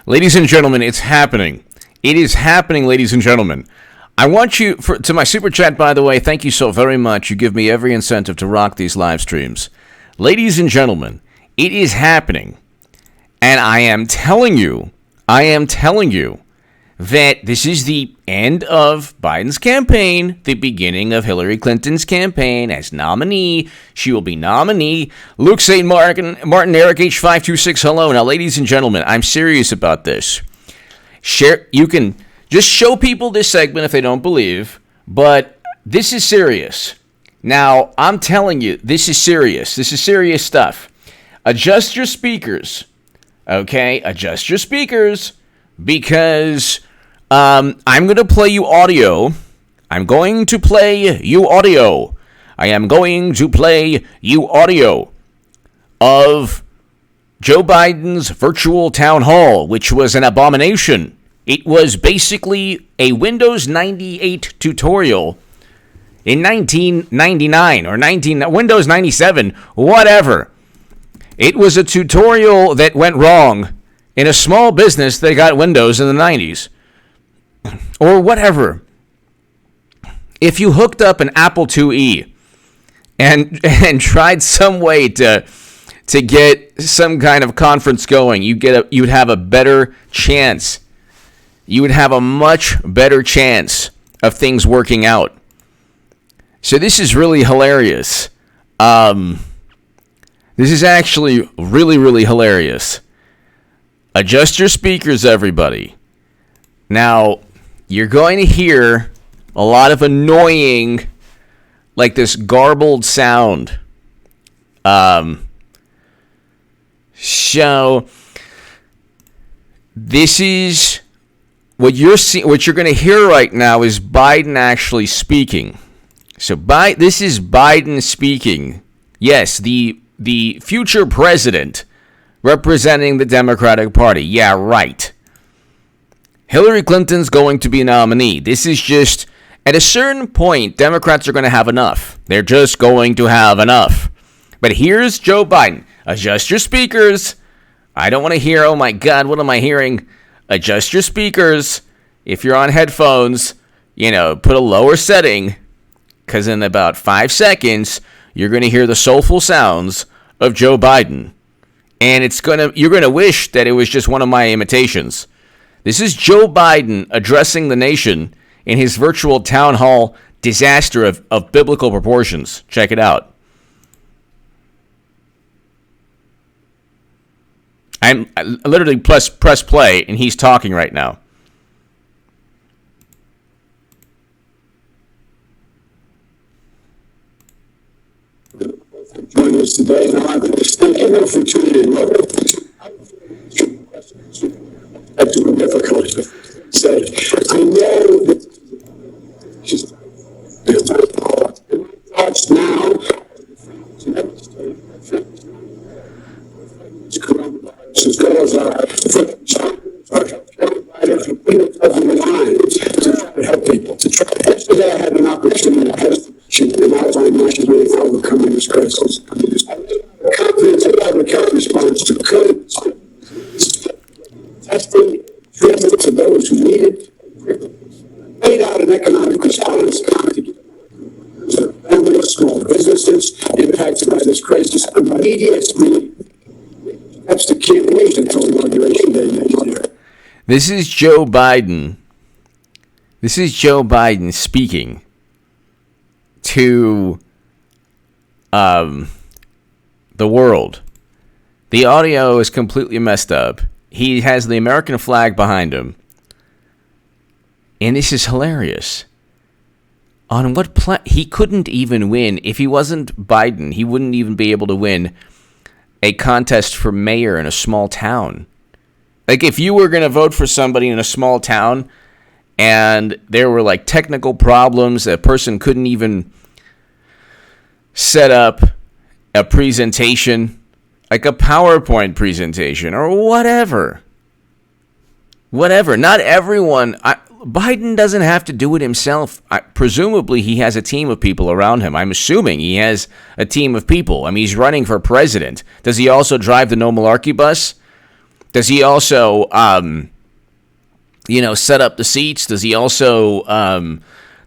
Ladies and gentlemen, it's happening. It is happening, ladies and gentlemen. I want you, to my super chat, by the way, thank you so very much. You give me every incentive to rock these live streams. Ladies and gentlemen, it is happening. And I am telling you that this is the end of Biden's campaign, the beginning of Hillary Clinton's campaign as nominee. She will be nominee. Luke St. Martin, Eric H526, hello. Now, ladies and gentlemen, I'm serious about this. You can just show people this segment if they don't believe, but this is serious. Now, I'm telling you, this is serious. This is serious stuff. Adjust your speakers, okay? Adjust your speakers, because I'm going to play you audio. I am going to play you audio of Joe Biden's virtual town hall, which was an abomination. It was basically a Windows 98 tutorial in 1999 or Windows 97, whatever. It was a tutorial that went wrong in a small business that got Windows in the 90s. Or whatever. If you hooked up an Apple IIe and tried some way to get some kind of conference going, you'd have a better chance. You would have a much better chance of things working out. So this is really hilarious. This is actually really, really hilarious. Adjust your speakers, everybody. Now, you're going to hear a lot of annoying, like this garbled sound. So this is what you're going to hear right now is Biden actually speaking. So this is Biden speaking. Yes, the future president representing the Democratic Party. Yeah, right. Hillary Clinton's going to be a nominee. This is just, at a certain point, Democrats are going to have enough. They're just going to have enough. But here's Joe Biden. Adjust your speakers. I don't want to hear, oh my God, what am I hearing? Adjust your speakers. If you're on headphones, put a lower setting, because in about 5 seconds, you're going to hear the soulful sounds of Joe Biden. And you're going to wish that it was just one of my imitations. This is Joe Biden addressing the nation in his virtual town hall disaster of biblical proportions. Check it out. I literally press play, and he's talking right now. Join us today. Now, I'm going to stand in for tuning in. I do difficult to say. I know that she's thoughts now. As well as to try to help people. Yesterday, I had an opportunity to outline measures for overcoming this crisis. Comprehensive public health response to COVID, testing, treatment to those who need it, laid out an economic response to families, small businesses impacted by this crisis, immediate relief. That's the key. Wait until inauguration day next year. This is Joe Biden. This is Joe Biden speaking to the world. The audio is completely messed up. He has the American flag behind him. And this is hilarious. On what he couldn't even win. If he wasn't Biden, he wouldn't even be able to win a contest for mayor in a small town. Like, if you were going to vote for somebody in a small town and there were like technical problems, a person couldn't even set up a presentation, like a PowerPoint presentation or whatever. Not everyone. Biden doesn't have to do it himself. Presumably, he has a team of people around him. I'm assuming he has a team of people. I mean, he's running for president. Does he also drive the No Malarkey bus? Does he also, set up the seats? Does he also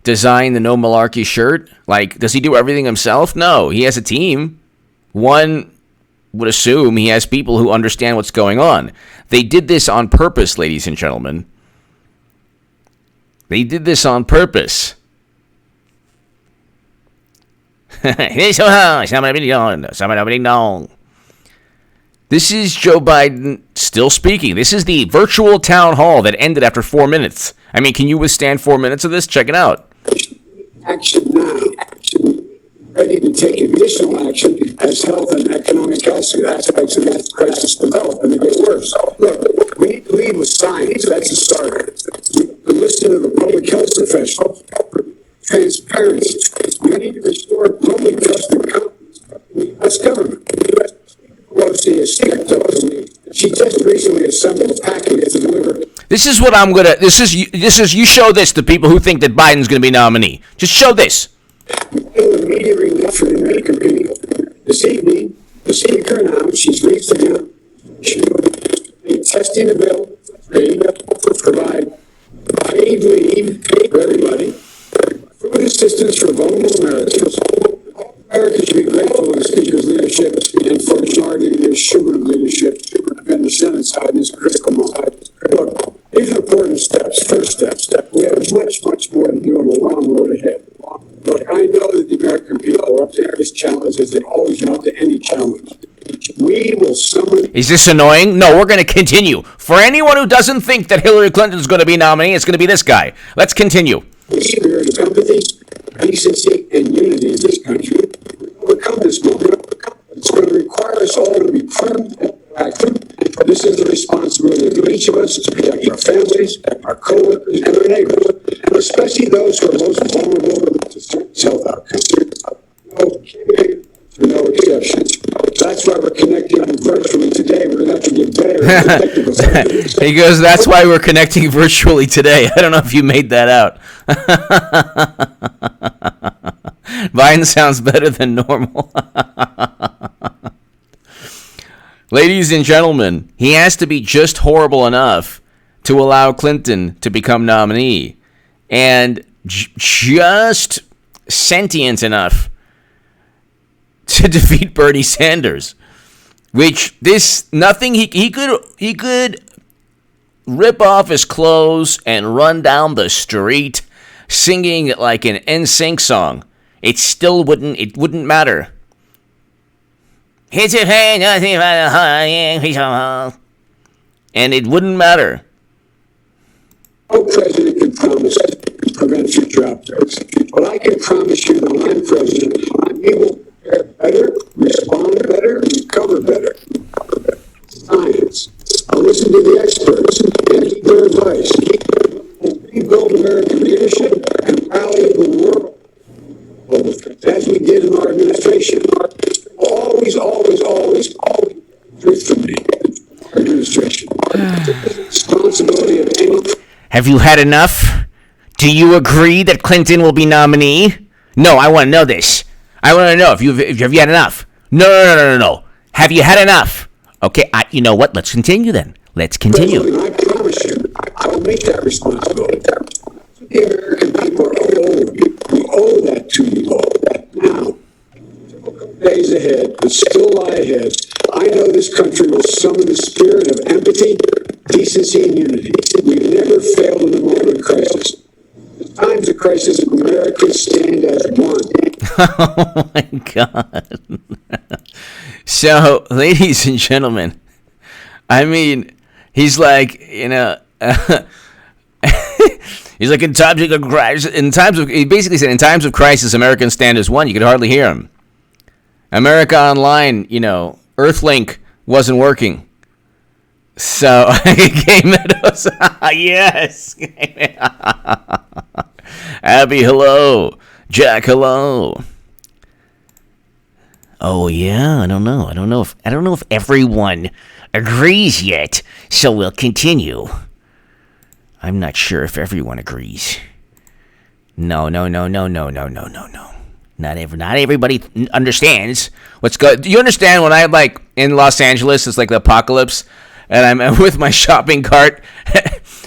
design the No Malarkey shirt? Like, does he do everything himself? No, he has a team. One would assume he has people who understand what's going on. They did this on purpose, ladies and gentlemen. They did this on purpose. This is Joe Biden still speaking. This is the virtual town hall that ended after 4 minutes. I mean, can you withstand 4 minutes of this? Check it out. Action now. Action. Ready to take additional action as health and economic aspects of this crisis develop and they get worse. Look, we need to lead with science. That's a start. We listen to the public health professionals. Transparency. We need to restore public trust and confidence in the U.S. government. U.S. Pelosi has stepped up to me. She just recently assembled a package to deliver. This is what I'm gonna. This is. You show this to people who think that Biden's gonna be nominee. Just show this. Immediate relief for the American people. This evening, the speaker announced she's reached a testing the bill to provide paid leave for everybody, food assistance for vulnerable Americans. All Americans should be grateful for the speaker's leadership and for Majority Schumer leadership and the Senate side in this critical moment. Look, these are important steps. First step. We have much more to do on the long road ahead. Look, I know that the American people are up to this challenge as they always are up to any challenge. We will summon. Is this annoying? No, we're going to continue. For anyone who doesn't think that Hillary Clinton's going to be nominee, it's going to be this guy. Let's continue. The spirit of empathy, decency, and unity in this country. Overcome this moment. It's going to require us all to be prudent and proactive. This is the responsibility of each of us to protect our families, our co-workers, and our neighbors, and especially those who are most vulnerable to health outcomes. No exceptions. That's why we're connecting virtually today. We're going to have to get better at technical side. He goes, that's why we're connecting virtually today. I don't know if you made that out. Biden sounds better than normal. Ladies and gentlemen, he has to be just horrible enough to allow Clinton to become nominee and just sentient enough to defeat Bernie Sanders, which he could rip off his clothes and run down the street singing like an NSYNC song. It wouldn't matter. And it wouldn't matter. No president can promise to prevent future outbreaks. But I can promise you that when I'm president, I'm able to prepare better, respond better, recover better. Science. I'll listen to the experts and keep their advice. Rebuild American leadership and rally the world. As we did in our administration. Always truth from me. Our administration. Responsibility of any. Have you had enough? Do you agree that Clinton will be nominee? No, I want to know this. I want to know if you had enough. No. Have you had enough? Okay, you know what? Let's continue then. Let's continue. I promise you, I will make that responsibility. The American people are old. We owe that to you all. Now, days ahead, but still lie ahead. I know this country will summon the spirit of empathy, decency, and unity. We've never failed in a moment of crisis. In times of crisis, Americans stand as one. Oh my God. So, ladies and gentlemen, I mean, he's like, he's like, in times of crisis, he basically said, in times of crisis, Americans stand as one. You could hardly hear him. America Online, Earthlink wasn't working. So, Gay Meadows, yes. Abby, hello. Jack, hello. Oh yeah, I don't know if everyone agrees yet. So we'll continue. I'm not sure if everyone agrees. No. Not everybody understands what's good. Do you understand when I in Los Angeles? It's like the apocalypse. and I'm with my shopping cart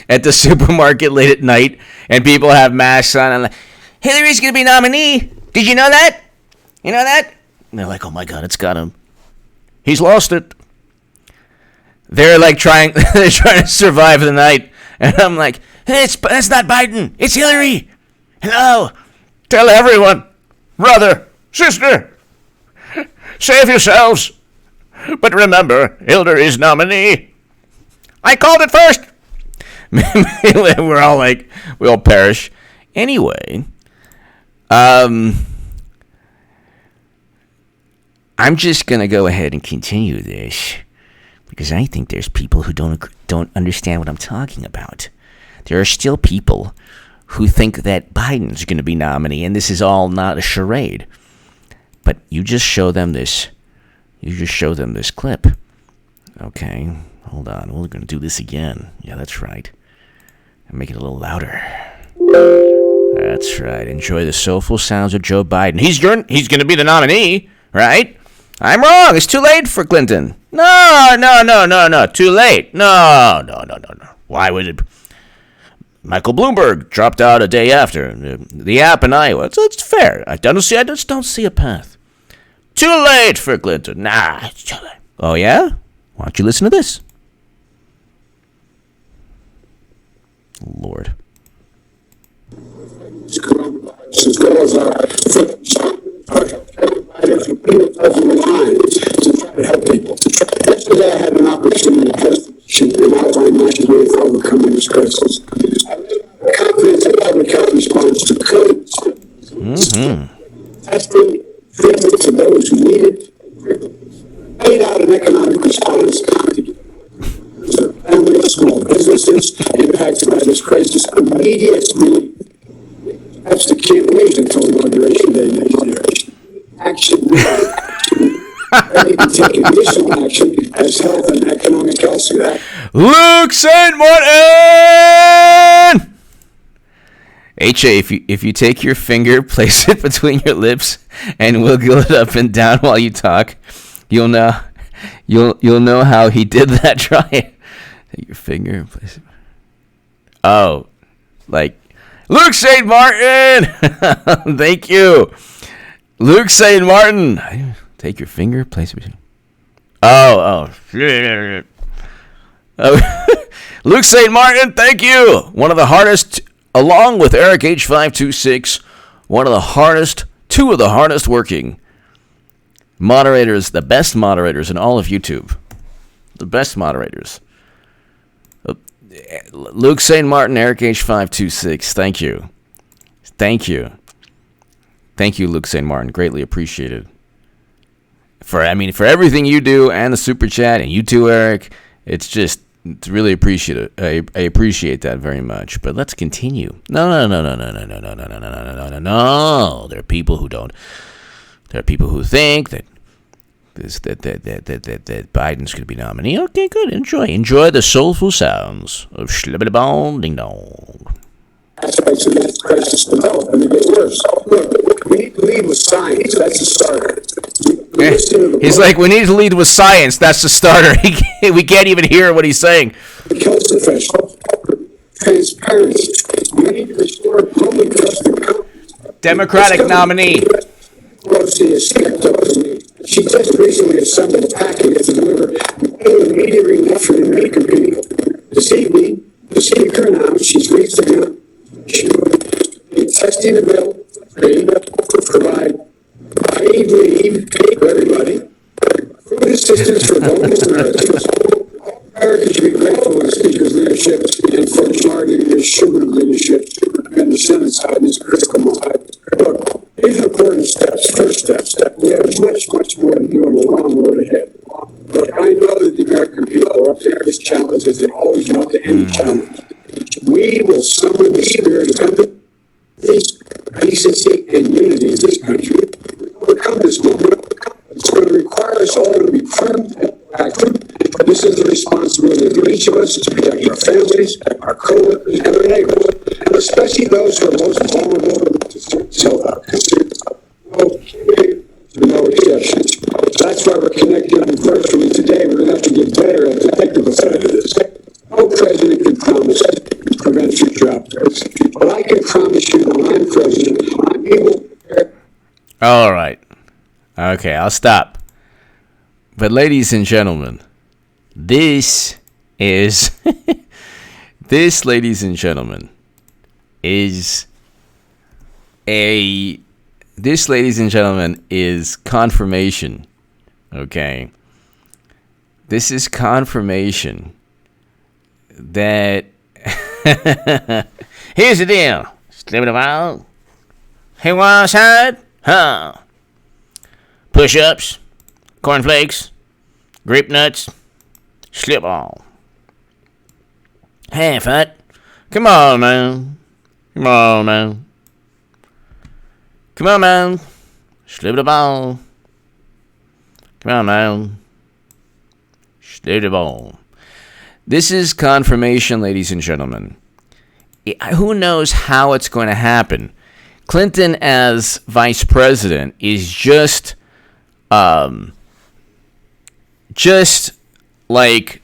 at the supermarket late at night, and people have masks on. I'm like, Hillary's going to be nominee. Did you know that? You know that? And they're like, oh my God, it's got him. He's lost it. They're like they're trying to survive the night. And I'm like, hey, that's not Biden. It's Hillary. Hello. Tell everyone, brother, sister, save yourselves. But remember, Hillary's nominee. I called it first. We're all like, we all perish. Anyway, I'm just going to go ahead and continue this because I think there's people who don't understand what I'm talking about. There are still people who think that Biden's going to be nominee, and this is all not a charade. But you just show them this. You just show them this clip. Okay, hold on. We're going to do this again. Yeah, that's right. And make it a little louder. That's right. Enjoy the soulful sounds of Joe Biden. He's going to be the nominee, right? I'm wrong. It's too late for Clinton. No. Too late. No. Why would it? Michael Bloomberg dropped out a day after the app in Iowa. So it's fair. I just don't see a path. Too late for Clinton. Nah, it's too late. Oh yeah? Why don't you listen to this? Lord. Help people. Yesterday I had an opportunity to outline my way for overcoming this crisis. Confidence in public health response to COVID. Testing, treatment to those who need it. Paid out an economic response to families, small businesses impacted by this crisis. Immediate relief. That's the can't wait until Inauguration Day next year. Action. Ready to take additional action as health and economic health. Luke St. Martin! HA, if you take your finger, place it between your lips, and wiggle it up and down while you talk, you'll know how he did that. Try it. Take your finger, place it. Oh, like Luke St. Martin. Thank you, Luke St. Martin. Take your finger, place it between. Oh. Luke St. Martin, thank you. One of the hardest, along with Eric H526, two of the hardest working moderators, the best moderators in all of YouTube. The best moderators. Luke St. Martin, Eric H526, thank you. Thank you, Luke St. Martin. Greatly appreciated. For everything you do and the super chat, and you too, Eric. It's really appreciated. I appreciate that very much. But let's continue. No. There are people who don't. There are people who think that that Biden's going to be nominee. Okay, good. Enjoy the soulful sounds of Shlibidabong Ding Dong. Aspects of this crisis develop and they get worse. Look, we need to lead with science. That's the starter. He's like, we need to lead with science. That's the starter. We can't even hear what he's saying. Health officials, transparency. We need to restore public trust and confidence. Democratic nominee. Pelosi is stepped up to me. She just recently assembled a package to deliver immediate relief for the American people. This evening, the speaker announced she's reached agreement. She will be testing the bill to provide paid leave for everybody, food assistance for vulnerable Americans. Americans should be grateful for the Speaker's leadership and for Majority Schumer leadership and the Senate side in this critical moment. Look, these are important steps, first steps. We have much more to do on the long road ahead. But I know that the American people are up to this challenge as they always want to end challenge. We will summon the spirit of empathy, decency, and unity in this country. Overcome this moment. It's going to require us all to be firm and active. This is the responsibility of each of us to protect our families, our co-workers, and our neighbors, and especially those who are most vulnerable to self-considered. No exceptions. That's why we're connected virtually today. We're going to have to get better at the technical side. Okay, I'll stop. But ladies and gentlemen, this is this, ladies and gentlemen, is confirmation. Okay. This is confirmation that here's the deal. Slip it about. Hey, one side, huh? Push-ups, cornflakes, grape nuts, slip on. Hey, fat. Come on, man. Come on, man. Come on, man. Slip the ball. Come on, man. Slip the ball. This is confirmation, ladies and gentlemen. Who knows how it's going to happen? Clinton as vice president is just like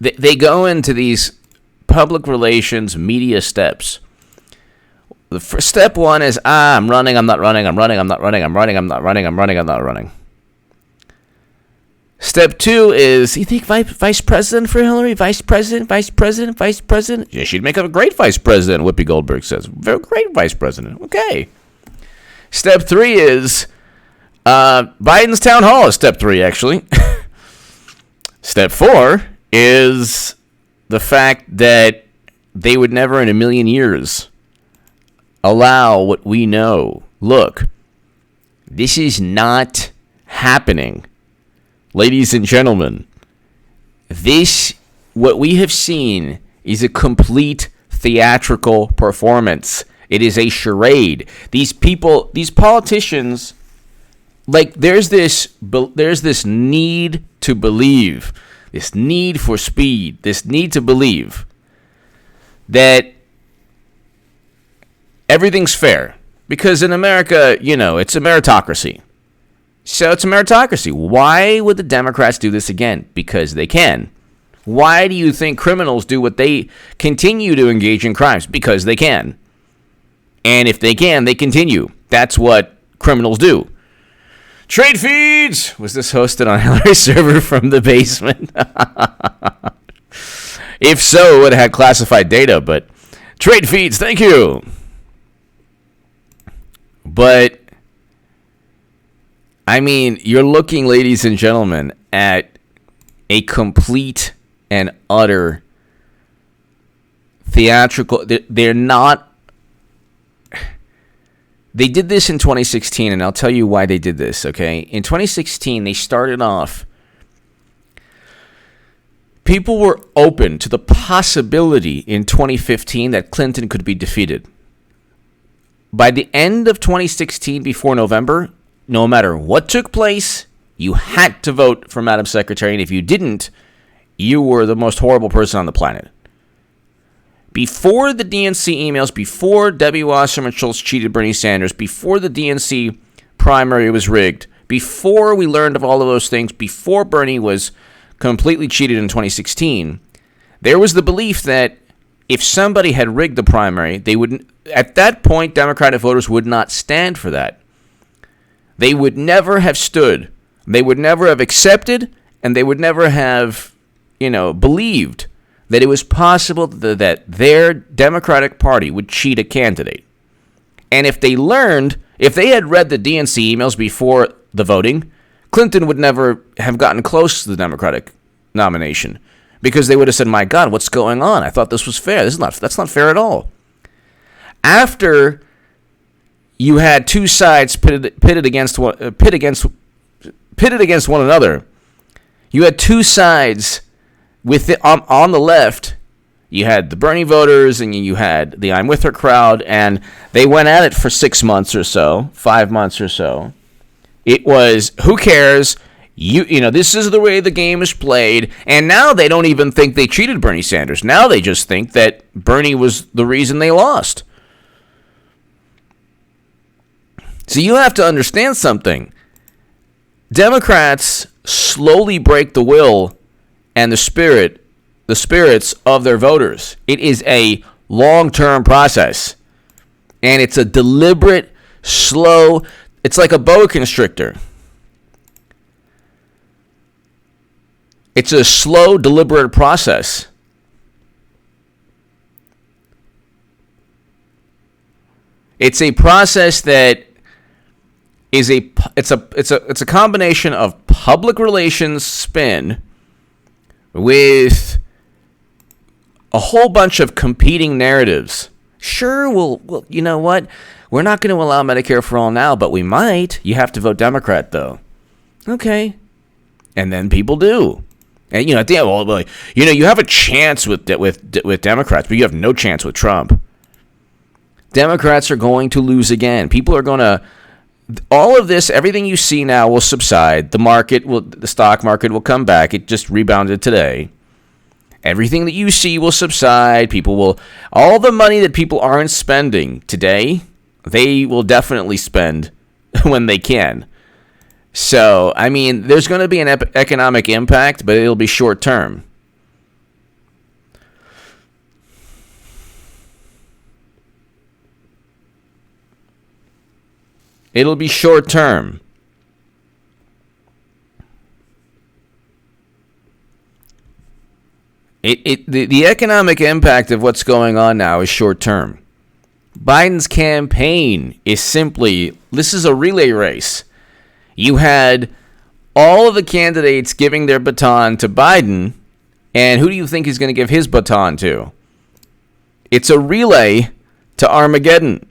they go into these public relations media steps. The first step one is I'm running, I'm not running, I'm running, I'm not running, I'm running, I'm not running, I'm running, I'm not running. Step two is, you think vice president for Hillary? Vice president? Yeah, she'd make a great vice president, Whoopi Goldberg says. Very great vice president. Okay. Step three is Biden's town hall is step three, actually. Step four is the fact that they would never in a million years allow what we know. Look, this is not happening. Ladies and gentlemen, what we have seen is a complete theatrical performance. It is a charade. These politicians, like there's this need to believe, this need for speed, this need to believe that everything's fair. Because in America, it's a meritocracy. So it's a meritocracy. Why would the Democrats do this again? Because they can. Why do you think criminals do what they continue to engage in crimes? Because they can. And if they can, they continue. That's what criminals do. Trade feeds! Was this hosted on Hillary's server from the basement? If so, it would have had classified data, but trade feeds, thank you. But I mean, you're looking, ladies and gentlemen, at a complete and utter theatrical. They're not. They did this in 2016, and I'll tell you why they did this, okay? In 2016, they started off. People were open to the possibility in 2015 that Clinton could be defeated. By the end of 2016, before November, no matter what took place, you had to vote for Madam Secretary, and if you didn't, you were the most horrible person on the planet. Before the DNC emails, before Debbie Wasserman Schultz cheated Bernie Sanders, before the DNC primary was rigged, before we learned of all of those things, before Bernie was completely cheated in 2016, there was the belief that if somebody had rigged the primary, they wouldn't. At that point, Democratic voters would not stand for that. They would never have stood. They would never have accepted, and they would never have, believed that it was possible that their Democratic Party would cheat a candidate. And if they had read the DNC emails before the voting, Clinton would never have gotten close to the Democratic nomination because they would have said, my God, what's going on? I thought this was fair. That's not fair at all. After you had two sides pitted against one another. You had two sides on the left. You had the Bernie voters and you had the I'm with her crowd, and they went at it for 6 months or so, 5 months or so. It was, who cares? This is the way the game is played, and now they don't even think they cheated Bernie Sanders. Now they just think that Bernie was the reason they lost. So you have to understand something. Democrats slowly break the will and the spirits of their voters. It is a long-term process. And it's a deliberate, slow, it's like a boa constrictor. It's a slow, deliberate process. It's a process that is it's a combination of public relations spin with a whole bunch of competing narratives. Sure, we'll you know what? We're not going to allow Medicare for all now, but we might. You have to vote Democrat, though. Okay. And then people do. And, at the end, well, you have a chance with Democrats, but you have no chance with Trump. Democrats are going to lose again. People are going to... All of this, everything you see now will subside. The stock market will come back. It just rebounded today. Everything that you see will subside. All the money that people aren't spending today, they will definitely spend when they can. So, I mean, there's going to be an economic impact, but it'll be short term. It'll be short term. The economic impact of what's going on now is short term. Biden's campaign is simply, this is a relay race. You had all of the candidates giving their baton to Biden, and who do you think he's going to give his baton to? It's a relay to Armageddon.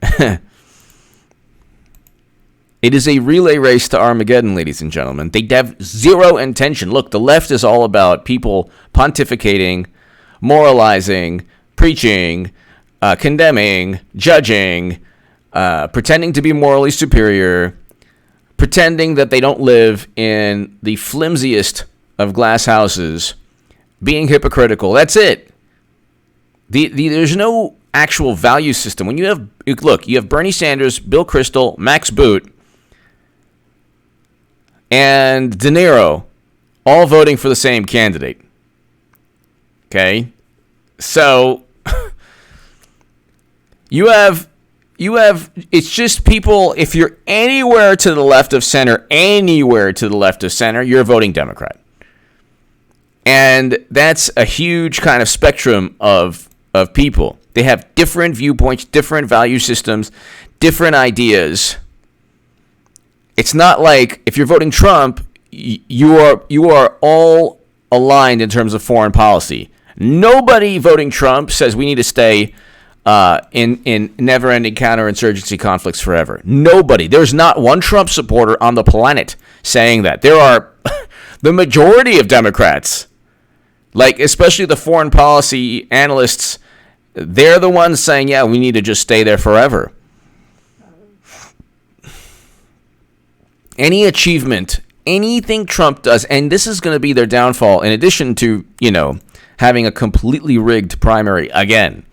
It is a relay race to Armageddon, ladies and gentlemen. They have zero intention. Look, the left is all about people pontificating, moralizing, preaching, condemning, judging, pretending to be morally superior, pretending that they don't live in the flimsiest of glass houses, being hypocritical. That's it. There's no actual value system. When you have Bernie Sanders, Bill Kristol, Max Boot, and De Niro all voting for the same candidate. Okay? So you have it's just people, if you're anywhere to the left of center, you're voting Democrat. And that's a huge kind of spectrum of people. They have different viewpoints, different value systems, different ideas. It's not like if you're voting Trump, you are all aligned in terms of foreign policy. Nobody voting Trump says we need to stay in never-ending counterinsurgency conflicts forever. Nobody. There's not one Trump supporter on the planet saying that. There are the majority of Democrats, like especially the foreign policy analysts, they're the ones saying, yeah, we need to just stay there forever. Any achievement, anything Trump does, and this is going to be their downfall, in addition to, having a completely rigged primary again.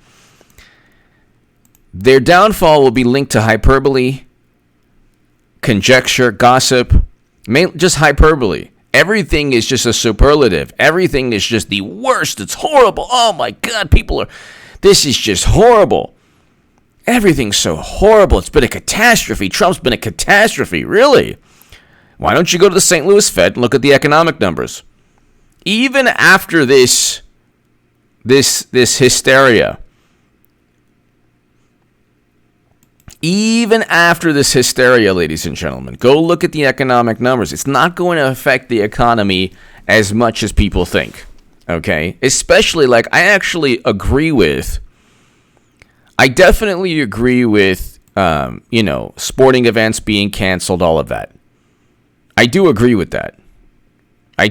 Their downfall will be linked to hyperbole, conjecture, gossip, just hyperbole. Everything is just a superlative. Everything is just the worst. It's horrible. Oh my God, this is just horrible. Everything's so horrible. It's been a catastrophe. Trump's been a catastrophe. Really? Why don't you go to the St. Louis Fed and look at the economic numbers? Even after this hysteria, ladies and gentlemen, go look at the economic numbers. It's not going to affect the economy as much as people think. Okay? Especially, I definitely agree with, sporting events being canceled, all of that. I do agree with that. I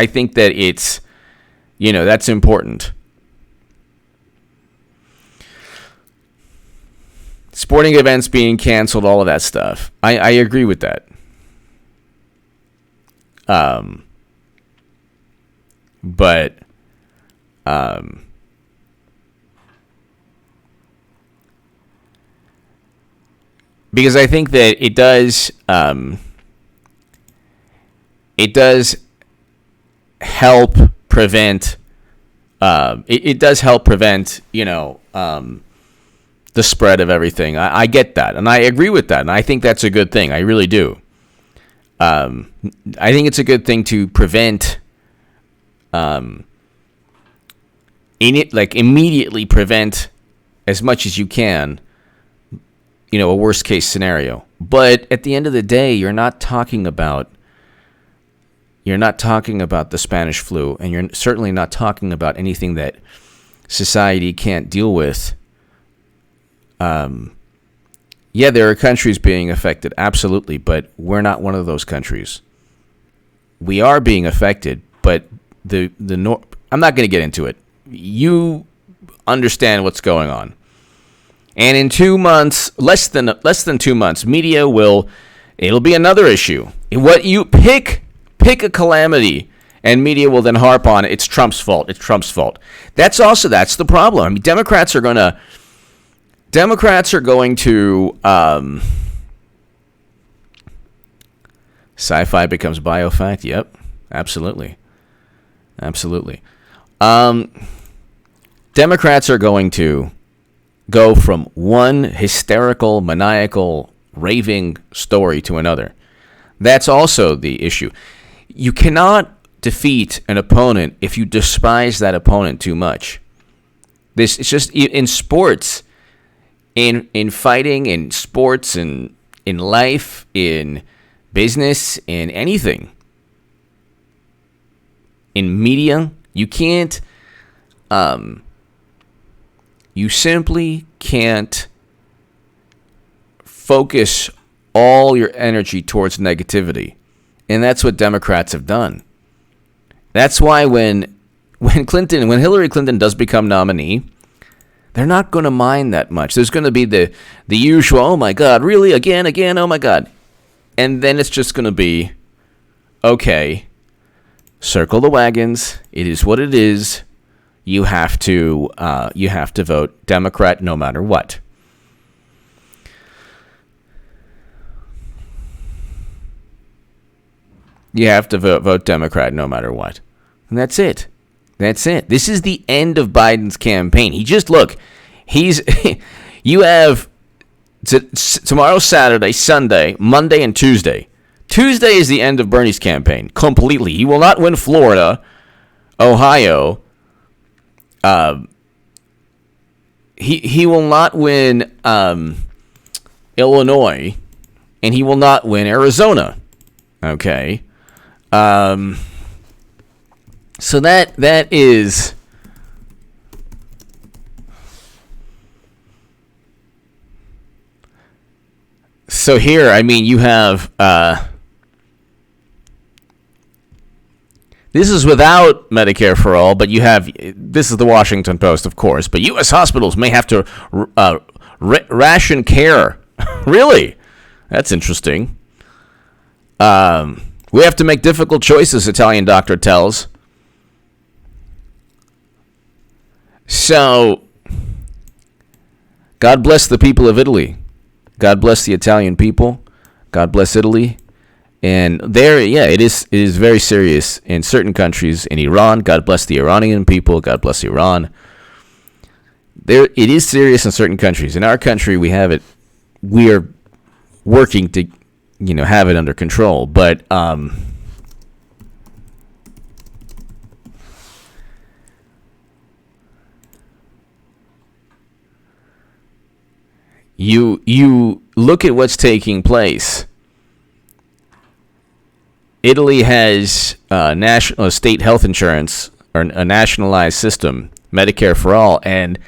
think that it's, that's important. Sporting events being canceled, all of that stuff. I agree with that. But because I think that it does help prevent it does help prevent the spread of everything. I get that, and I agree with that, and I think that's a good thing. I really do. I think it's a good thing to prevent immediately prevent as much as you can, a worst case scenario. But at the end of the day, you're not talking about the Spanish flu, and you're certainly not talking about anything that society can't deal with. Yeah, there are countries being affected, absolutely, but we're not one of those countries. We are being affected, but I'm not going to get into it. You understand what's going on. And in 2 months, less than 2 months, media it'll be another issue. What you pick a calamity, and media will then harp on it's Trump's fault. It's Trump's fault. That's the problem. I mean, Democrats are going to sci-fi becomes biofact. Yep, absolutely. Democrats are going to go from one hysterical, maniacal, raving story to another. That's also the issue. You cannot defeat an opponent if you despise that opponent too much. It's just in sports, in fighting, in sports, in life, in business, in anything. In media, you can't. You simply can't focus all your energy towards negativity. And that's what Democrats have done. That's why when Hillary Clinton does become nominee, they're not going to mind that much. There's going to be the usual, oh my God, really? Again, oh my God. And then it's just going to be, okay, circle the wagons. It is what it is. You have to vote Democrat no matter what. You have to vote Democrat no matter what. And that's it. This is the end of Biden's campaign. You have tomorrow, Saturday, Sunday, Monday, and Tuesday. Tuesday is the end of Bernie's campaign completely. He will not win Florida, Ohio. He will not win Illinois, and he will not win Arizona. Okay. So that is so here. I mean, you have this is without Medicare for all, but this is the Washington Post, of course. But U.S. hospitals may have to ration care. Really, that's interesting. We have to make difficult choices, Italian doctor tells. So, God bless the people of Italy. God bless the Italian people. God bless Italy. And it is very serious in certain countries. In Iran, God bless the Iranian people. God bless Iran. It is serious in certain countries. In our country, we have it. We are working to have it under control, but you look at what's taking place. Italy has state health insurance, or a nationalized system, Medicare for all, and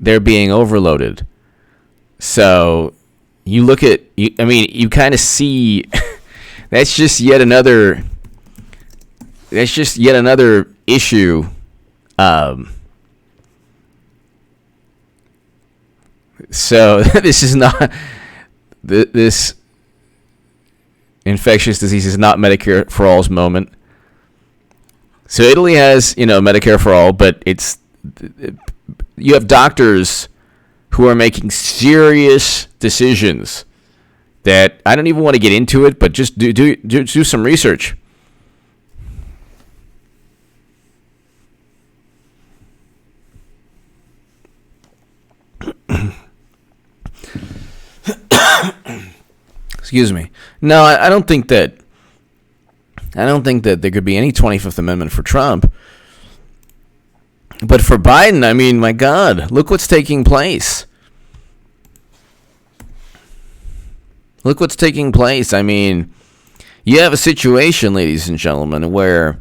they're being overloaded. So you look at, you kind of see that's just yet another issue. So this is not this infectious disease is not Medicare for all's moment. So Italy has Medicare for all, but you have doctors who are making serious decisions that I don't even want to get into it, but just do some research. Excuse me. No, I don't think that there could be any 25th Amendment for Trump. But for Biden, I mean, my God, look what's taking place. Look what's taking place. I mean, you have a situation, ladies and gentlemen, where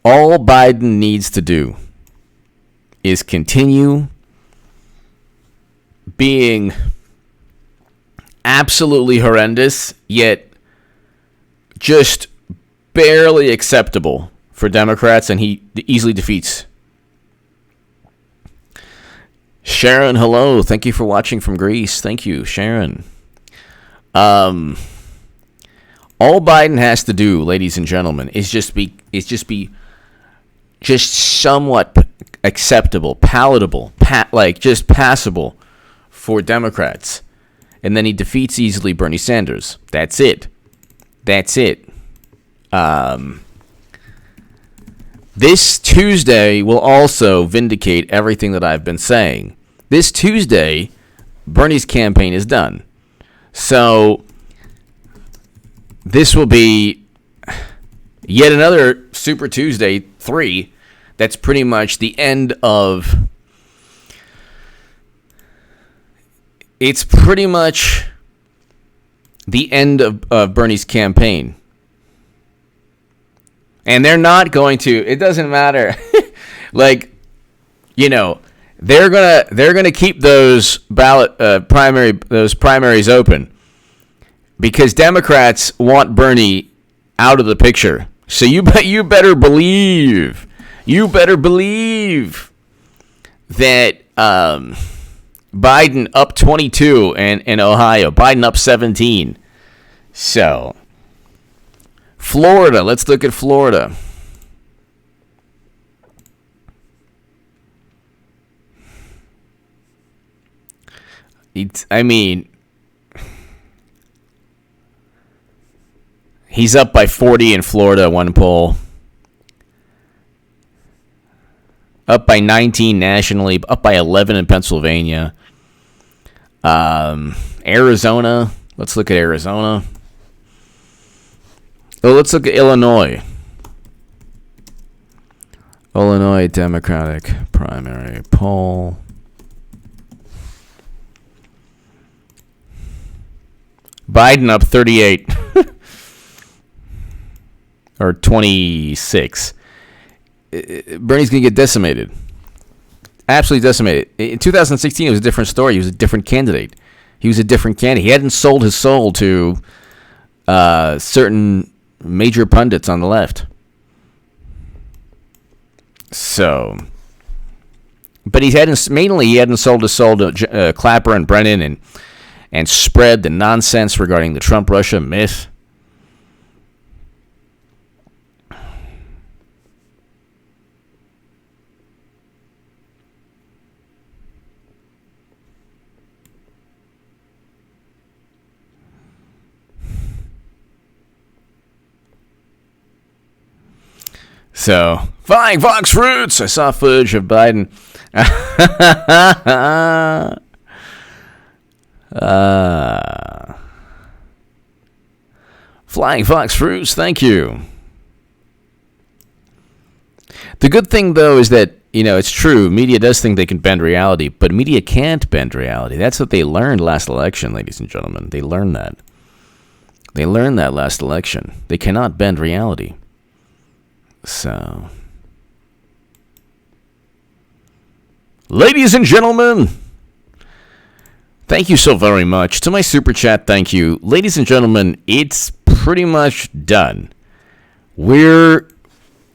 all Biden needs to do is continue being absolutely horrendous, yet just barely acceptable for Democrats, and he easily defeats. Sharon, hello. Thank you for watching from Greece. Thank you, Sharon. All Biden has to do, ladies and gentlemen, is just be somewhat acceptable, palatable, just passable for Democrats. And then he defeats easily Bernie Sanders. That's it. This Tuesday will also vindicate everything that I've been saying. This Tuesday, Bernie's campaign is done. So this will be yet another Super Tuesday 3. That's pretty much the end of... It's pretty much the end of Bernie's campaign. And they're not going to... It doesn't matter. They're gonna keep those primaries open because Democrats want Bernie out of the picture. So you better believe that Biden up 22 in Ohio, Biden up 17. So Florida, let's look at Florida. He's up by 40 in Florida, one poll. Up by 19 nationally, up by 11 in Pennsylvania. Arizona, let's look at Arizona. Oh, let's look at Illinois. Illinois Democratic primary poll. Biden up 38 or 26. Bernie's going to get decimated. Absolutely decimated. In 2016, it was a different story. He was a different candidate. He hadn't sold his soul to certain major pundits on the left. So, but he hadn't sold his soul to Clapper and Brennan and spread the nonsense regarding the Trump-Russia myth. So, Flying Fox Fruits! I saw footage of Biden. Flying Fox Fruits, thank you. The good thing, though, is that, it's true. Media does think they can bend reality, but media can't bend reality. That's what they learned last election, ladies and gentlemen. They learned that. They learned that last election. They cannot bend reality. So, ladies and gentlemen, thank you so very much. To my super chat, thank you. Ladies and gentlemen, it's pretty much done. We're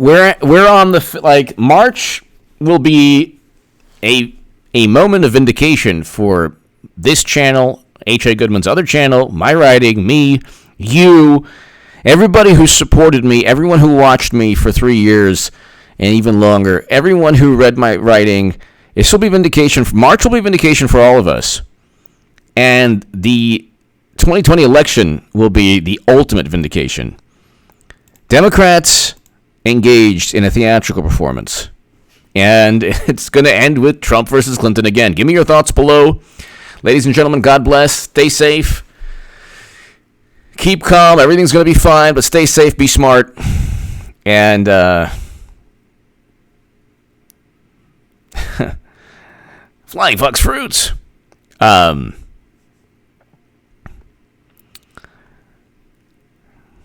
on the March will be a moment of vindication for this channel, H.A. Goodman's other channel, my writing, me, you, everybody who supported me, everyone who watched me for 3 years and even longer, everyone who read my writing. This will be vindication. March will be vindication for all of us. And the 2020 election will be the ultimate vindication. Democrats engaged in a theatrical performance. And it's going to end with Trump versus Clinton again. Give me your thoughts below. Ladies and gentlemen, God bless. Stay safe. Keep calm. Everything's going to be fine, but stay safe. Be smart. And Flying Fox Fruits.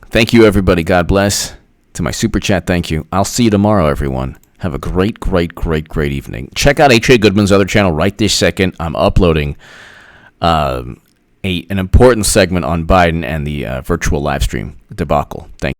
Thank you, everybody. God bless. To my super chat, thank you. I'll see you tomorrow, everyone. Have a great evening. Check out H.A. Goodman's other channel right this second. I'm uploading an important segment on Biden and the virtual live stream debacle. Thank you.